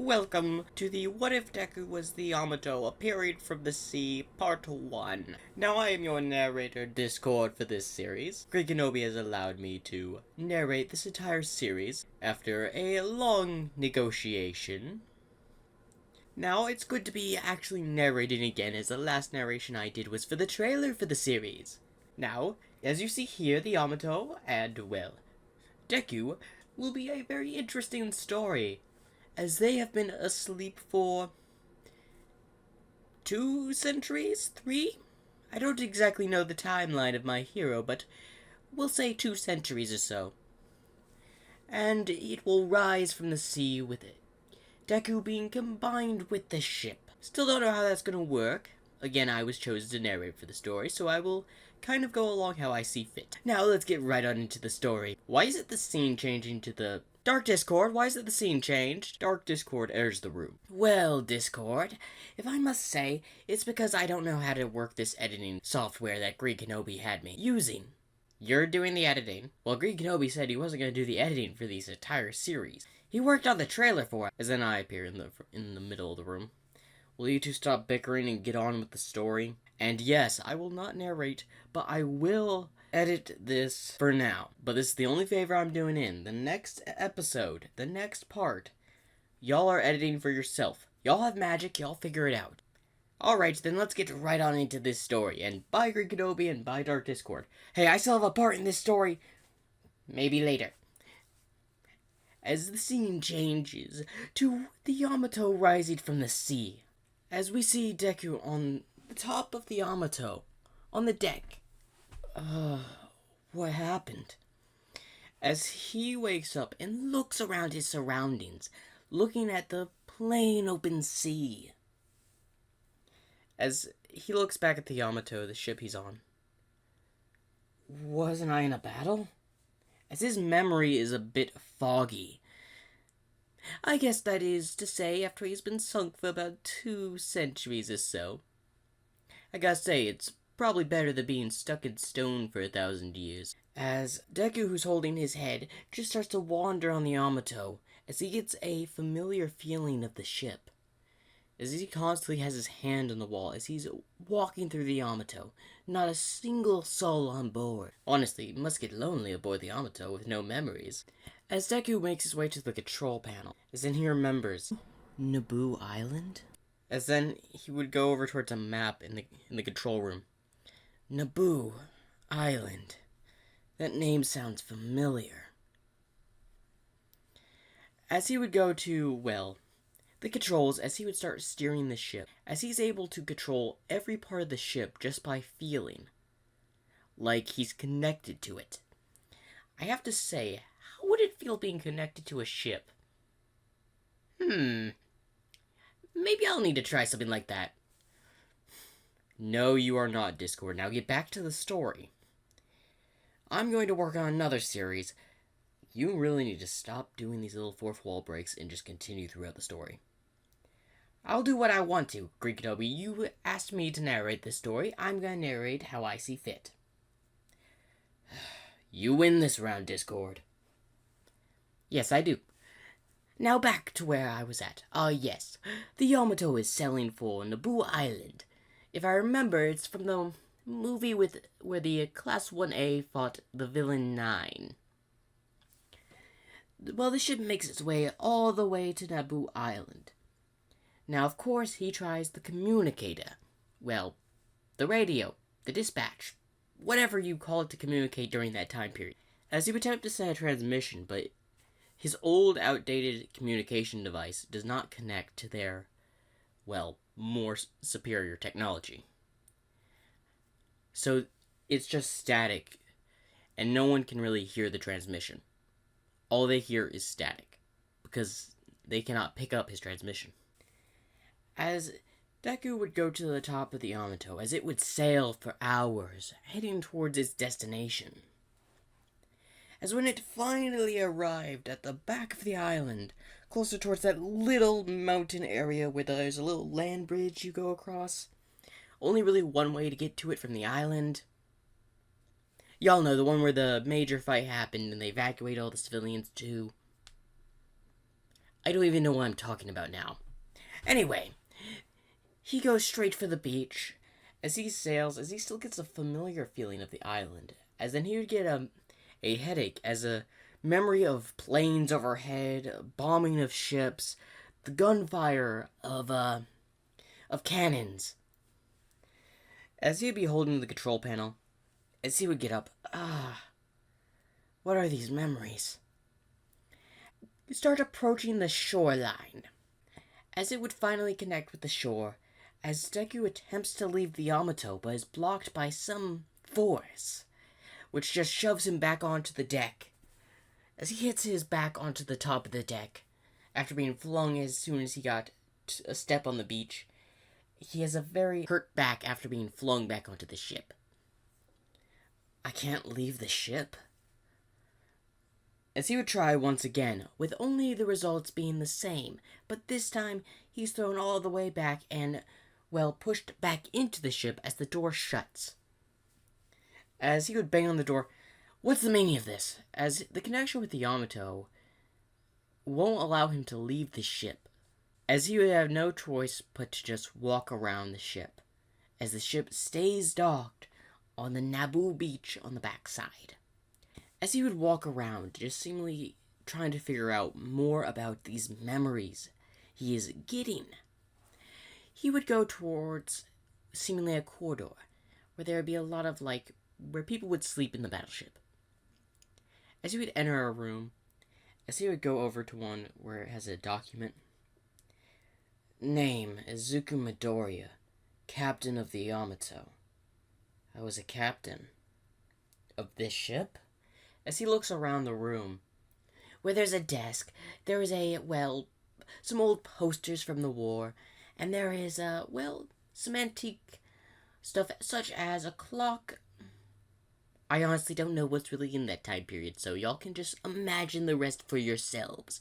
welcome to the What If Deku Was the Yamato, a Period from the Sea, Part 1. Now I am your narrator Discord for this series. Greg Kenobi has allowed me to narrate this entire series after a long negotiation. Now it's good to be actually narrating again, as the last narration I did was for the trailer for the series. Now, as you see here, the Yamato and, well, Deku will be a very interesting story, as they have been asleep for 2 centuries? 3? I don't exactly know the timeline of my hero, but we'll say 2 centuries or so. And it will rise from the sea with it, Deku being combined with the ship. Still don't know how that's gonna work. Again, I was chosen to narrate for the story, so I will kind of go along how I see fit. Now let's get right on into the story. Why is it the scene changing to the Dark Discord? Why is it the scene changed? Dark Discord enters the room. Well, Discord, if I must say, it's because I don't know how to work this editing software that Greg Kenobi had me using. You're doing the editing? Well, Greg Kenobi said he wasn't going to do the editing for these entire series. He worked on the trailer for it. As then I appear in the middle of the room. Will you two stop bickering and get on with the story? And yes, I will not narrate, but I will edit this for now. But this is the only favor I'm doing in. The next episode, the next part, y'all are editing for yourself. Y'all have magic, y'all figure it out. Alright, then let's get right on into this story. And bye Greg Kenobi and bye Dark Discord. Hey, I still have a part in this story. Maybe later. As the scene changes to the Yamato rising from the sea, as we see Deku on the top of the Yamato, on the deck. What happened? As he wakes up and looks around his surroundings, looking at the plain open sea. As he looks back at the Yamato, the ship he's on. Wasn't I in a battle? As his memory is a bit foggy. I guess that is to say after he's been sunk for about 2 centuries or so. I gotta say, it's probably better than being stuck in stone for 1,000 years. As Deku, who's holding his head, just starts to wander on the Yamato, as he gets a familiar feeling of the ship. As he constantly has his hand on the wall as he's walking through the Yamato. Not a single soul on board. Honestly, it must get lonely aboard the Yamato with no memories. As Deku makes his way to the control panel, as then he remembers Naboo Island? As then he would go over towards a map in the control room. Naboo Island. That name sounds familiar. As he would go to, well, the controls, as he would start steering the ship, as he's able to control every part of the ship just by feeling like he's connected to it. I have to say, how would it feel being connected to a ship? Maybe I'll need to try something like that. No, you are not, Discord. Now get back to the story. I'm going to work on another series. You really need to stop doing these little fourth wall breaks and just continue throughout the story. I'll do what I want to, Greg Kenobi. You asked me to narrate this story. I'm gonna narrate how I see fit. You win this round, Discord. Yes, I do. Now back to where I was at. Yes. The Yamato is sailing for Naboo Island. If I remember, it's from the movie where the Class 1A fought the Villain 9. Well, the ship makes its way all the way to Naboo Island. Now, of course, he tries the communicator. Well, the radio, the dispatch, whatever you call it to communicate during that time period. As he would attempt to send a transmission, but his old, outdated communication device does not connect to their, well, more superior technology. So, it's just static, and no one can really hear the transmission. All they hear is static, because they cannot pick up his transmission. As Deku would go to the top of the Yamato, as it would sail for hours, heading towards its destination. As when it finally arrived at the back of the island, closer towards that little mountain area where there's a little land bridge you go across. Only really one way to get to it from the island. Y'all know, the one where the major fight happened and they evacuate all the civilians too. I don't even know what I'm talking about now. Anyway, he goes straight for the beach. As he sails, as he still gets a familiar feeling of the island, as then he would get a headache as a memory of planes overhead, bombing of ships, the gunfire of cannons. As he'd be holding the control panel, as he would get up, what are these memories? You start approaching the shoreline. As it would finally connect with the shore, as Deku attempts to leave the Yamato but is blocked by some force, which just shoves him back onto the deck. As he hits his back onto the top of the deck, after being flung as soon as he got a step on the beach, he has a very hurt back after being flung back onto the ship. I can't leave the ship. As he would try once again, with only the results being the same, but this time he's thrown all the way back and, well, pushed back into the ship as the door shuts. As he would bang on the door, what's the meaning of this? As the connection with the Yamato won't allow him to leave the ship, as he would have no choice but to just walk around the ship, as the ship stays docked on the Naboo beach on the backside. As he would walk around, just seemingly trying to figure out more about these memories he is getting, he would go towards seemingly a corridor where there would be a lot of, where people would sleep in the battleship. As he would enter a room, as he would go over to one where it has a document. Name, Izuku Midoriya, captain of the Yamato. I was a captain of this ship? As he looks around the room, where there's a desk, there is some old posters from the war, and there is, some antique stuff such as a clock. I honestly don't know what's really in that time period, so y'all can just imagine the rest for yourselves.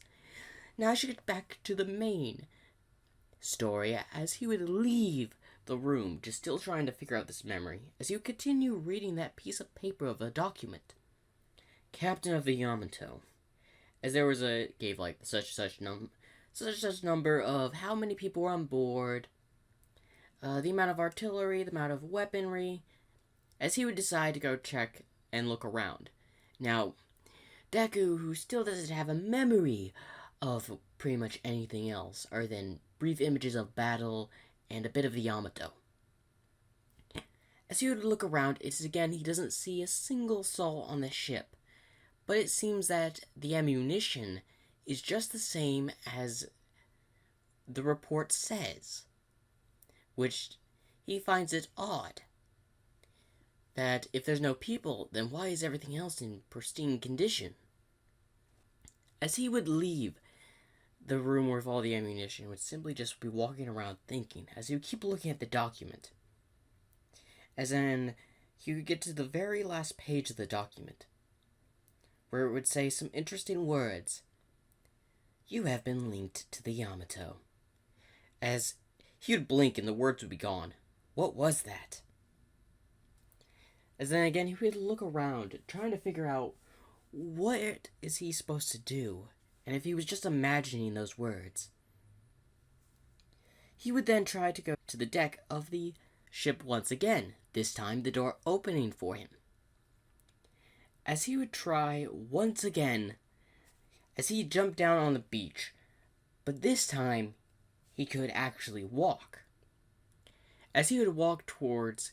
Now I should get back to the main story, as he would leave the room, just still trying to figure out this memory, as he would continue reading that piece of paper of a document. Captain of the Yamato. As there was gave such number of how many people were on board, the amount of artillery, the amount of weaponry, as he would decide to go check and look around. Now, Deku, who still doesn't have a memory of pretty much anything else, other than brief images of battle and a bit of the Yamato. As he would look around, he doesn't see a single soul on the ship. But it seems that the ammunition is just the same as the report says, which he finds it odd. That if there's no people, then why is everything else in pristine condition? As he would leave the room with all the ammunition, would simply just be walking around thinking, as he would keep looking at the document. As then, he would get to the very last page of the document, where it would say some interesting words. You have been linked to the Yamato. As he would blink and the words would be gone. What was that? As then again he would look around, trying to figure out what is he supposed to do, and if he was just imagining those words. He would then try to go to the deck of the ship once again, this time the door opening for him. As he would try once again, as he jumped down on the beach, but this time he could actually walk. As he would walk towards,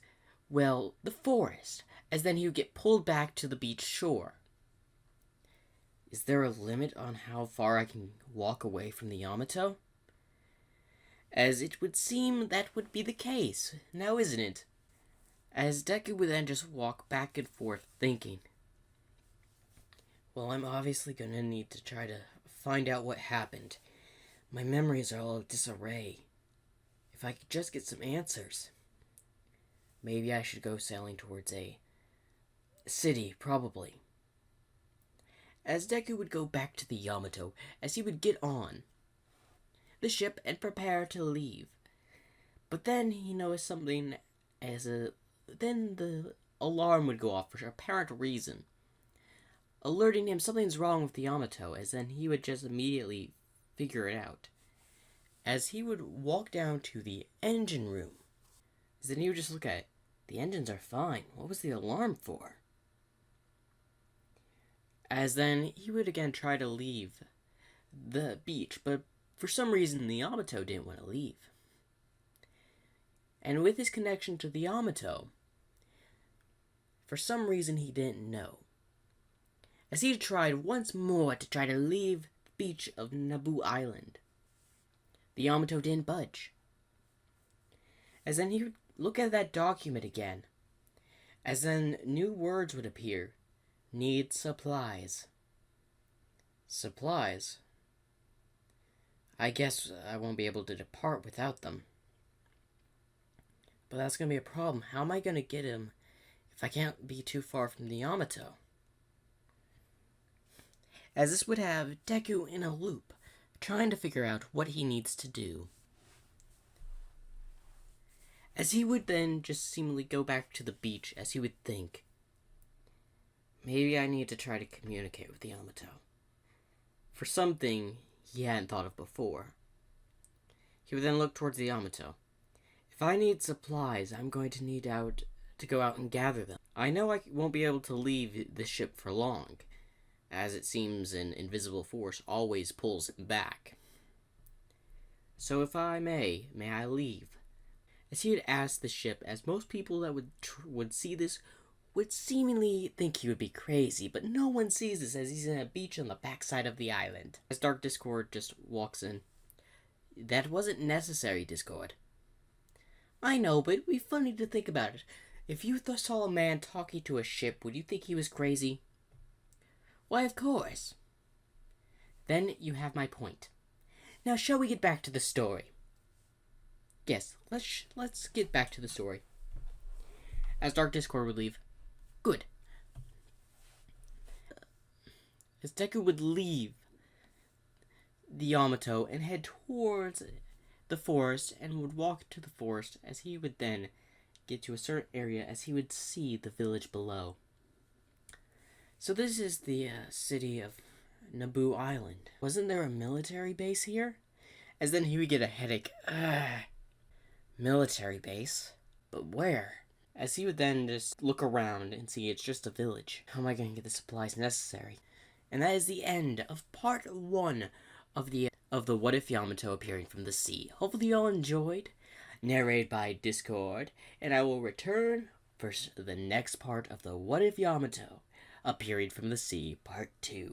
the forest, as then he would get pulled back to the beach shore. Is there a limit on how far I can walk away from the Yamato? As it would seem that would be the case, now isn't it? As Deku would then just walk back and forth thinking, well, I'm obviously gonna need to try to find out what happened. My memories are all in disarray. If I could just get some answers. Maybe I should go sailing towards a city, probably. As Deku would go back to the Yamato, as he would get on the ship and prepare to leave. But then he noticed something then the alarm would go off for apparent reason, alerting him something's wrong with the Yamato, as then he would just immediately figure it out. As he would walk down to the engine room, then he would just look at it. The engines are fine. What was the alarm for? As then he would again try to leave the beach, but for some reason the Yamato didn't want to leave. And with his connection to the Yamato, for some reason he didn't know. As he tried once more to try to leave the beach of Naboo Island, the Yamato didn't budge. As then he would look at that document again. As then new words would appear. Need supplies. Supplies? I guess I won't be able to depart without them. But that's going to be a problem. How am I going to get him if I can't be too far from the Yamato? As this would have Deku in a loop, trying to figure out what he needs to do. As he would then just seemingly go back to the beach, as he would think, maybe I need to try to communicate with the Yamato. For something he hadn't thought of before. He would then look towards the Yamato. If I need supplies, I'm going to need to go out and gather them. I know I won't be able to leave the ship for long, as it seems an invisible force always pulls him back. So if I may I leave? As he would ask the ship, as most people that would see this would seemingly think he would be crazy, but no one sees this as he's in a beach on the backside of the island. As Dark Discord just walks in. That wasn't necessary, Discord. I know, but it'd be funny to think about it. If you saw a man talking to a ship, would you think he was crazy? Why, of course. Then you have my point. Now, shall we get back to the story? Yes, let's get back to the story. As Dark Discord would leave. Good. As Deku would leave the Yamato and head towards the forest and would walk to the forest, as he would then get to a certain area as he would see the village below. So this is the city of Naboo Island. Wasn't there a military base here? As then he would get a headache. Military base? But where? As he would then just look around and see it's just a village. How am I going to get the supplies necessary? And that is the end of part 1 of the What If Yamato appearing from the sea. Hopefully you all enjoyed. Narrated by Discord. And I will return for the next part of the What If Yamato appearing from the sea, part 2.